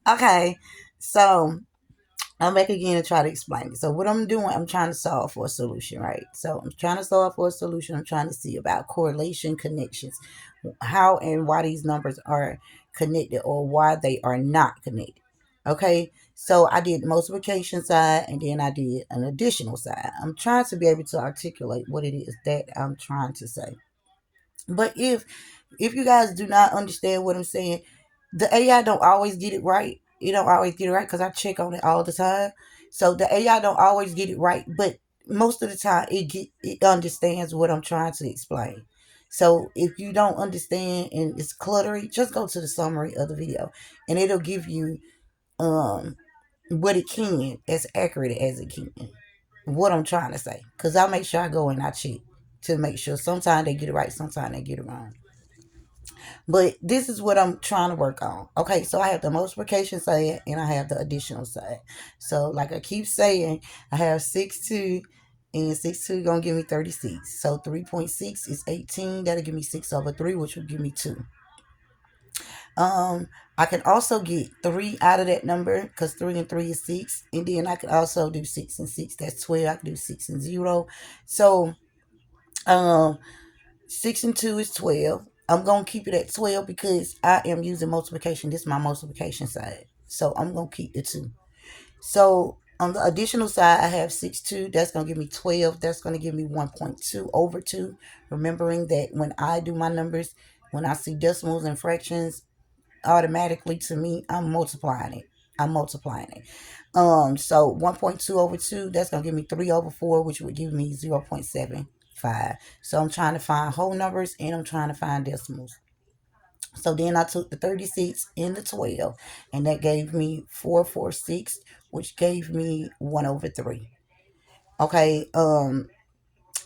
Okay, so I'm back again to try to explain it. So what I'm doing, I'm trying to solve for a solution, right? So I'm trying to solve for a solution. I'm trying to see about correlation connections, how and why these numbers are connected or why they are not connected. Okay, so I did the multiplication side and then I did an additional side. I'm trying to be able to articulate what it is that I'm trying to say. But if you guys do not understand what I'm saying, the AI don't always get it right. It don't always get it right because I check on it all the time. So the AI don't always get it right, but most of the time it understands what I'm trying to explain. So if you don't understand and it's cluttery, just go to the summary of the video and it'll give you um what it can as accurate as it can. What I'm trying to say. Because I make sure I go and I check to make sure sometimes they get it right, sometimes they get it wrong. But this is what I'm trying to work on. Okay, so I have the multiplication side and I have the additional side. So like I keep saying, I have 6 2 and 6 2 gonna give me 36. So 3.6 is 18. That'll give me 6/3, which will give me 2. Um, I can also get 3 out of that number because 3 and 3 is 6. And then I can also do 6 and 6. That's 12. I can do 6 and 0. So um 6 and 2 is 12. I'm going to keep it at 12 because I am using multiplication. This is my multiplication side. So I'm going to keep the 2. So on the additional side, I have 6 2. That's going to give me 12. That's going to give me 1.2 over 2. Remembering that when I do my numbers, when I see decimals and fractions, automatically to me, I'm multiplying it. So 1.2 over 2, that's gonna give me 3/4, which would give me 0.75. So I'm trying to find whole numbers and I'm trying to find decimals. So then I took the 36 and the 12, and that gave me 446, which gave me 1/3. Okay,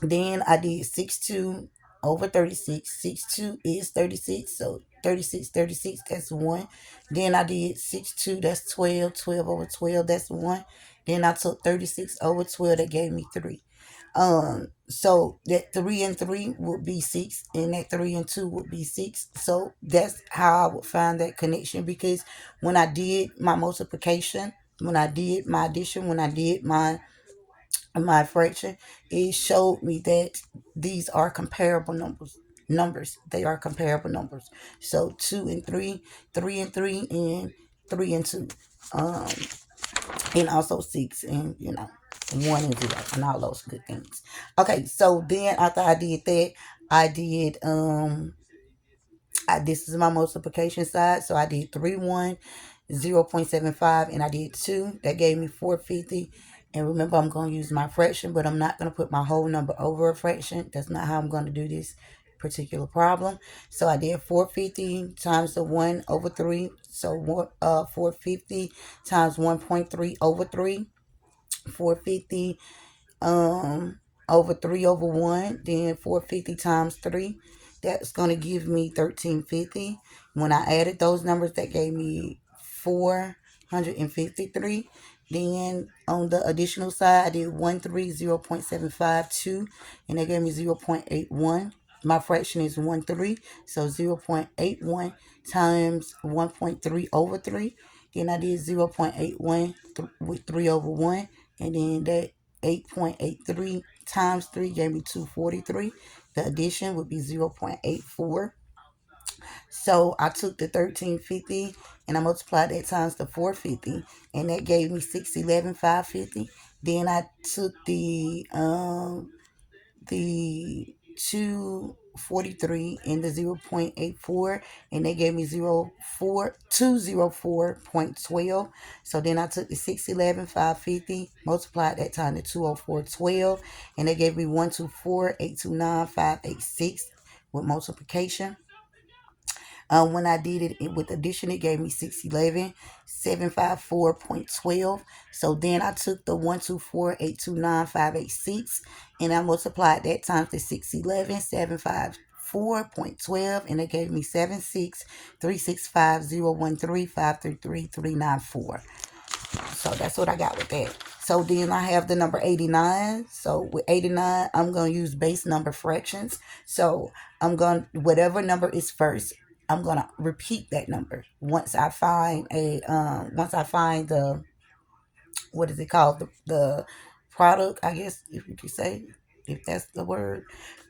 then I did 6 2 over 36. 6 2 is 36. So 36, 36, that's 1. Then I did 6 2, that's 12. 12 over 12, that's 1. Then I took 36 over 12, that gave me 3. So that 3 and 3 would be 6, and that 3 and 2 would be 6. So that's how I would find that connection because when I did my multiplication, when I did my addition, when I did my fraction, it showed me that these are comparable numbers. They are comparable numbers. So 2 and 3, 3 and 3, and 3 and 2. Um and also 6 and 1 and 0 and all those good things. Okay, so then after I did that, I did this is my multiplication side. So I did 3 1 0.75 and I did 2. That gave me 450. And remember, I'm going to use my fraction, but I'm not going to put my whole number over a fraction. That's not how I'm going to do this particular problem. So I did 450 times the 1/3. So 450 times 1.3 over 3. 450 over 3/1. Then 450 times 3. That's going to give me 1350. When I added those numbers, that gave me 453. Then on the additional side, I did 130.752, and that gave me 0.81. My fraction is 1/3, so 0.81 times 1.3 over 3. Then I did 0.81 with 3/1, and then that 8.83 times 3 gave me 243. The addition would be 0.84. So I took the 1350 and I multiplied that times the 450, and that gave me 611,550. Then I took the 243 and the 0.84, and they gave me 204.12. So then I took the 611,550, multiplied that time to 204.12, and they gave me 124,829,586 with multiplication. When I did it with addition, it gave me 611,754.12. So then I took the 124,829,586 and I multiplied that times the 611,754.12, and it gave me 76,365,013,533,394. So that's what I got with that. So then I have the number 89. So with 89, I'm going to use base number fractions. So I'm going, whatever number is first, I'm gonna repeat that number once I find the, what is it called, the product, I guess, if you could say, if that's the word.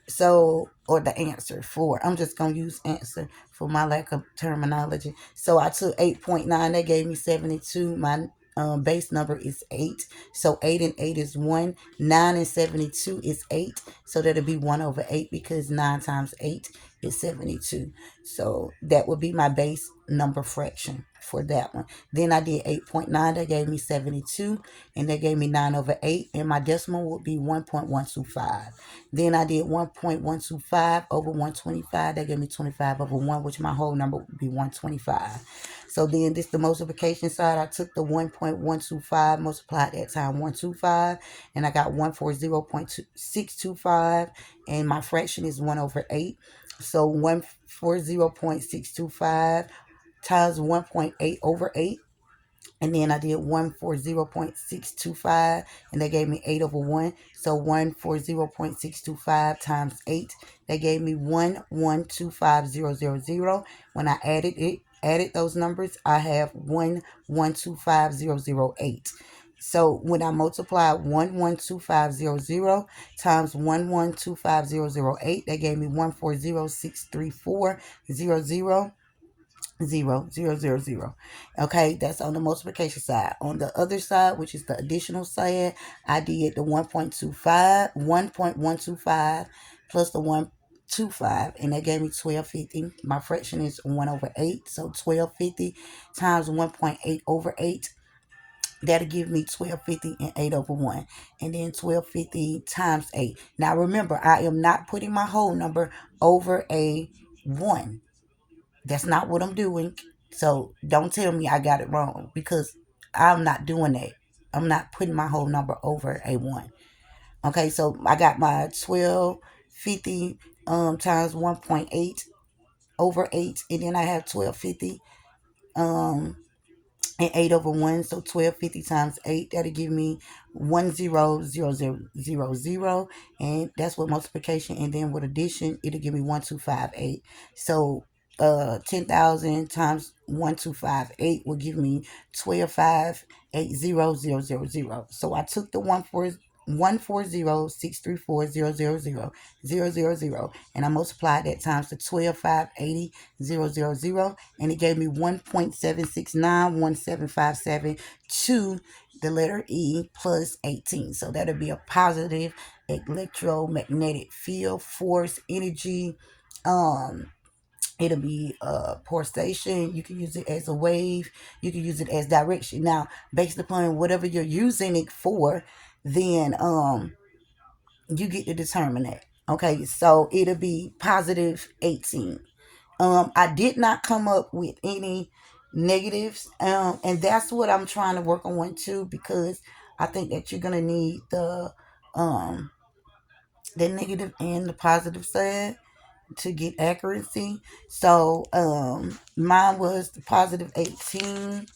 So, or the answer for, I'm just gonna use answer for my lack of terminology. So I took 8.9, that gave me 72. My base number is 8. So 8 and 8 is 1. 9 and 72 is 8. So that'll be 1 over 8, because 9 times 8 is 72. So that would be my base number fraction for that one. Then I did 8.9, that gave me 72, and that gave me 9 over 8, and my decimal would be 1.125. Then I did 1.125 over 125. That gave me 25 over 1, which my whole number would be 125. So then this the multiplication side. I took the 1.125, multiplied that time 125, and I got 140.625, and my fraction is 1 over 8. So 140.625 times 1.8 over 8, and then I did 140.625, and that gave me 8 over 1. So 140.625 times 8, that gave me 1125000. When I added those numbers, I have 1125008. So when I multiply 1125000 times 1125008, that gave me 140.63400. 0 0 0 0. Okay, that's on the multiplication side. On the other side, which is the additional side, I did the 1.125 plus the 125, and that gave me 1250. My fraction is 1 over 8, so 1250 times 1.8 over 8, that'll give me 1250 and 8 over 1, and then 1250 times 8. Now remember, I am not putting my whole number over a 1. That's not what I'm doing. So don't tell me I got it wrong, because I'm not doing that. I'm not putting my whole number over a 1. Okay, so I got my 1250 times 1.8 over 8, and then I have 1250 um and 8 over 1. So 1250 times 8, that'll give me 1000000, and that's with multiplication. And then with addition, it'll give me 1258. So 10,000 times 1258 will give me 12,580,000. So I took the 140,634,000, and I multiplied that times the 12,580,000, and it gave me 1.769177 to the letter E plus 18. So that'll be a positive electromagnetic field force energy. It'll be a pulsation. You can use it as a wave. You can use it as direction. Now, based upon whatever you're using it for, then you get to determine that. Okay, so it'll be positive 18. I did not come up with any negatives, and that's what I'm trying to work on too, because I think that you're gonna need um the negative and the positive side to get accuracy. So mine was the positive 18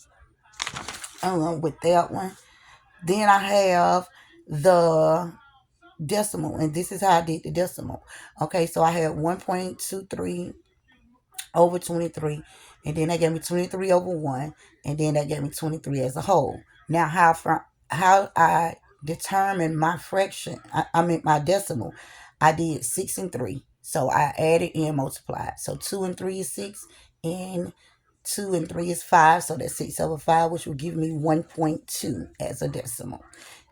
with that one. Then I have the decimal, and this is how I did the decimal. Okay, so I had 1.23 over 23, and then that gave me 23 over 1, and then that gave me 23 as a whole. Now how I determined my fraction, I mean my decimal, I did 6 and 3. So I added and multiplied. So 2 and 3 is 6, and 2 and 3 is 5, so that's 6 over 5, which will give me 1.2 as a decimal.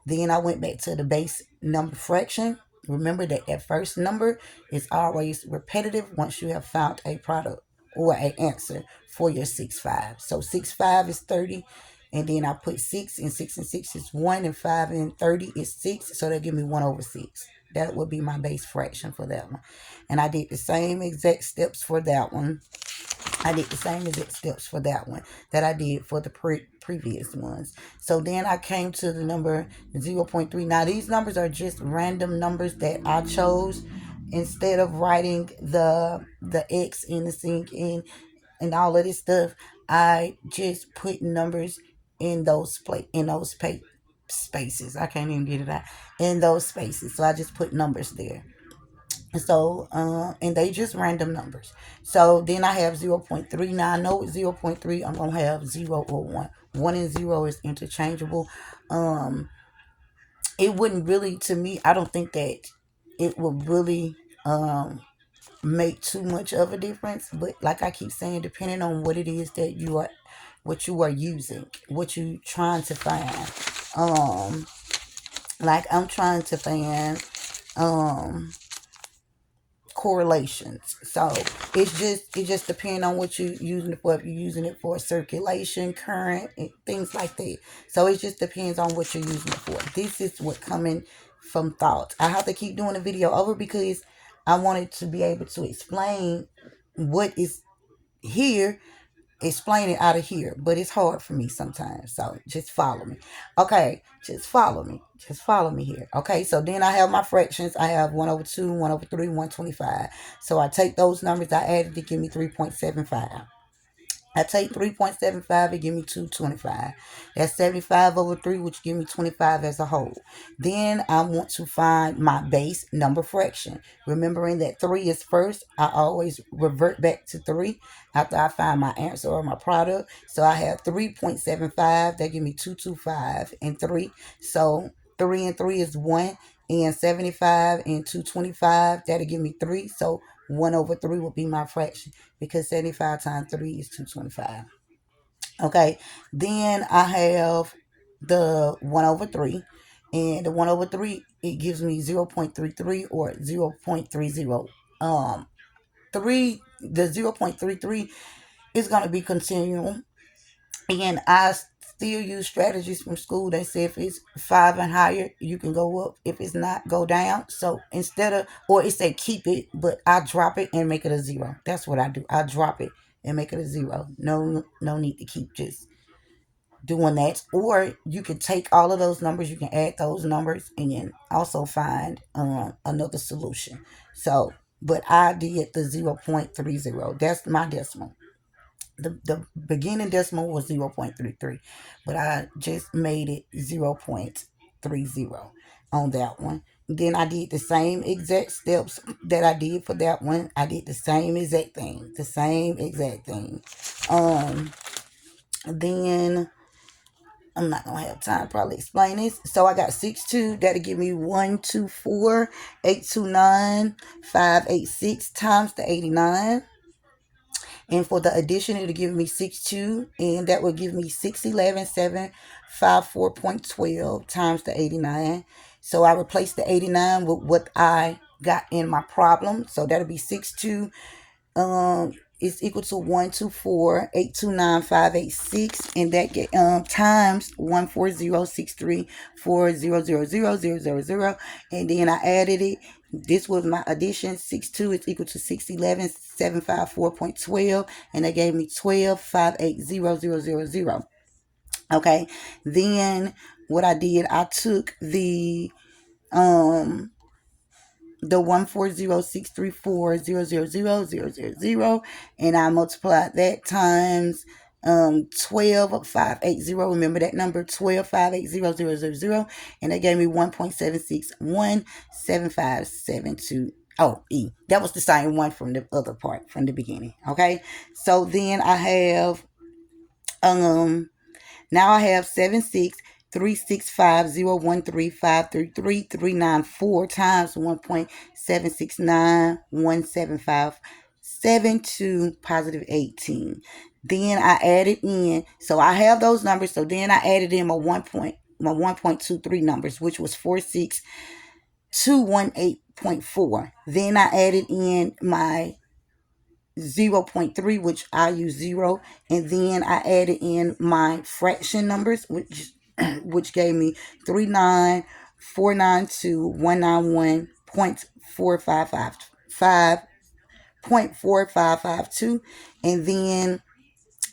Then I went back to the base number fraction. Remember that that first number is always repetitive once you have found a product or an answer for your 6 5. So 6 5 is 30, and then I put 6, and 6 and 6 is 1, and 5 and 30 is 6, so that give me 1 over 6. That would be my base fraction for that one. And I did the same exact steps for that one. I did the same exact steps for that one that I did for the previous ones. So then I came to the number 0.3. Now these numbers are just random numbers that I chose. Instead of writing the X in the sink and all of this stuff, I just put numbers in those spaces. I can't even get it out. In those spaces. So I just put numbers there. So, and they just random numbers. So then I have 0.3. Now I know with zero point 0.3, I'm going to have 0 or 1. 1 and 0 is interchangeable. Um, it wouldn't really, to me, I don't think that it would really make too much of a difference. But like I keep saying, depending on what it is that what you are using, what you trying to find. Like I'm trying to find, um, correlations. So it just depends on what you're using it for. If you're using it for circulation, current, and things like that. So it just depends on what you're using it for. This is what coming from thoughts. I have to keep doing the video over because I wanted to be able to explain what is here, explain it out of here, but it's hard for me sometimes. So just follow me. Okay, just follow me. Just follow me here. Okay, so then I have my fractions. I have 1 over 2, 1 over 3, 125. So I take those numbers I added to give me 3.75. I take 3.75 and give me 225. That's 75 over 3, which give me 25 as a whole. Then I want to find my base number fraction. Remembering that 3 is first, I always revert back to 3 after I find my answer or my product. So I have 3.75, that give me 225 and 3. So 3 and 3 is 1, and 75 and 225, that'll give me 3. So 1 over 3 will be my fraction because 75 times 3 is 225. Okay, then I have the 1 over 3, and the 1 over 3, it gives me 0.33 or 0.30. 3, the 0.33 is going to be continual, and I still use strategies from school. They say if it's 5 and higher, you can go up. If it's not, go down. So instead of, or it say keep it, but I drop it and make it a 0. That's what I do. I drop it and make it a 0. No need to keep just doing that. Or you can take all of those numbers, you can add those numbers, and then also find another solution. So, but I did the 0.30. That's my decimal. The beginning decimal was 0.33, but I just made it 0.30 on that one. Then I did the same exact steps that I did for that one. I did the same exact thing. The same exact thing. Um then I'm not gonna have time to probably explain this. So I got 6 2. That'll give me 124 829 586 times the 89. And for the addition, it'll give me 6 2, and that will give me 611 754.12 times the 89. So I replace the 89 with what I got in my problem. So that'll be 6 2 is equal to 124 829 586, and that get times 14063400000, and then I added it. This was my addition. 6 2 is equal to 611 754.12, and that gave me 12 580 000. Okay, then what I did, I took the 14063400000, and I multiplied that times 12 580. Remember that number, 12 580 000, and that gave me 1.7617572. Oh, that was the same one from the other part from the beginning. Okay, so then I have now I have 76 365 013 533 times 1.76917572 positive 18. Then I added in, so I have those numbers. So then I added in my 1.23 numbers, which was 46218.4. Then I added in my 0.3, which I use 0, and then I added in my fraction numbers, which gave me 39492 and then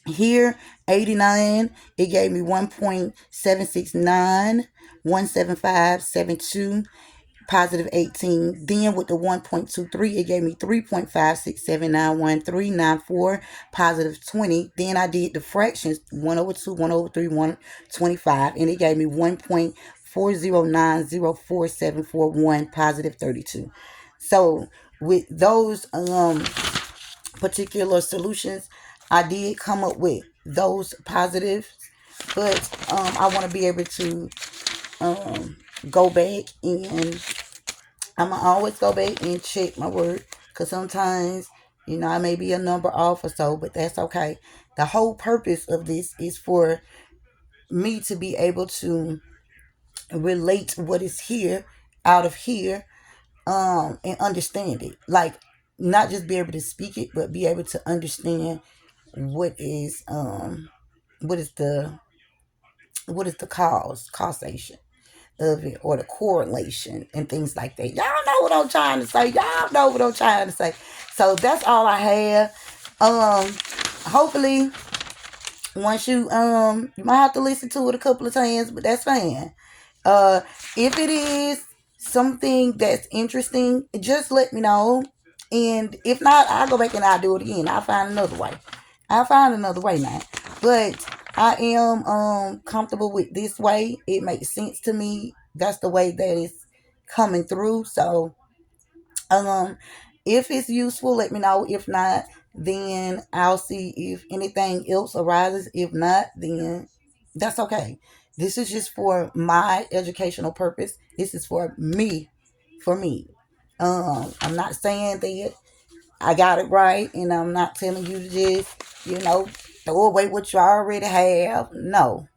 here 89, it gave me 1.76917572 positive 18. Then with the 1.23, it gave me 3.5679139 positive 20. Then I did the fractions, 1 over 2, 1 over 3, 125, and it gave me 1.4090471 positive 32. So with those particular solutions, I did come up with those positives, but I want to be able to um, go back, and I'm gonna always go back and check my work, because sometimes, I may be a number off or so, but that's okay. The whole purpose of this is for me to be able to relate what is here out of here, and understand it. Like, not just be able to speak it, but be able to understand what is what is the causation of it, or the correlation and things like that. Y'all know what I'm trying to say. Y'all know what I'm trying to say. So that's all I have. Hopefully, once you might have to listen to it a couple of times, but that's fine. Uh, if it is something that's interesting, just let me know. And if not, I'll go back and I'll do it again. I'll find another way. I'll find another way now. But I am comfortable with this way. It makes sense to me. That's the way that it's coming through. So um, if it's useful, let me know. If not, then I'll see if anything else arises. If not, then that's okay. This is just for my educational purpose. This is for me. For me. I'm not saying that I got it right, and I'm not telling you to just, throw away what you already have. No.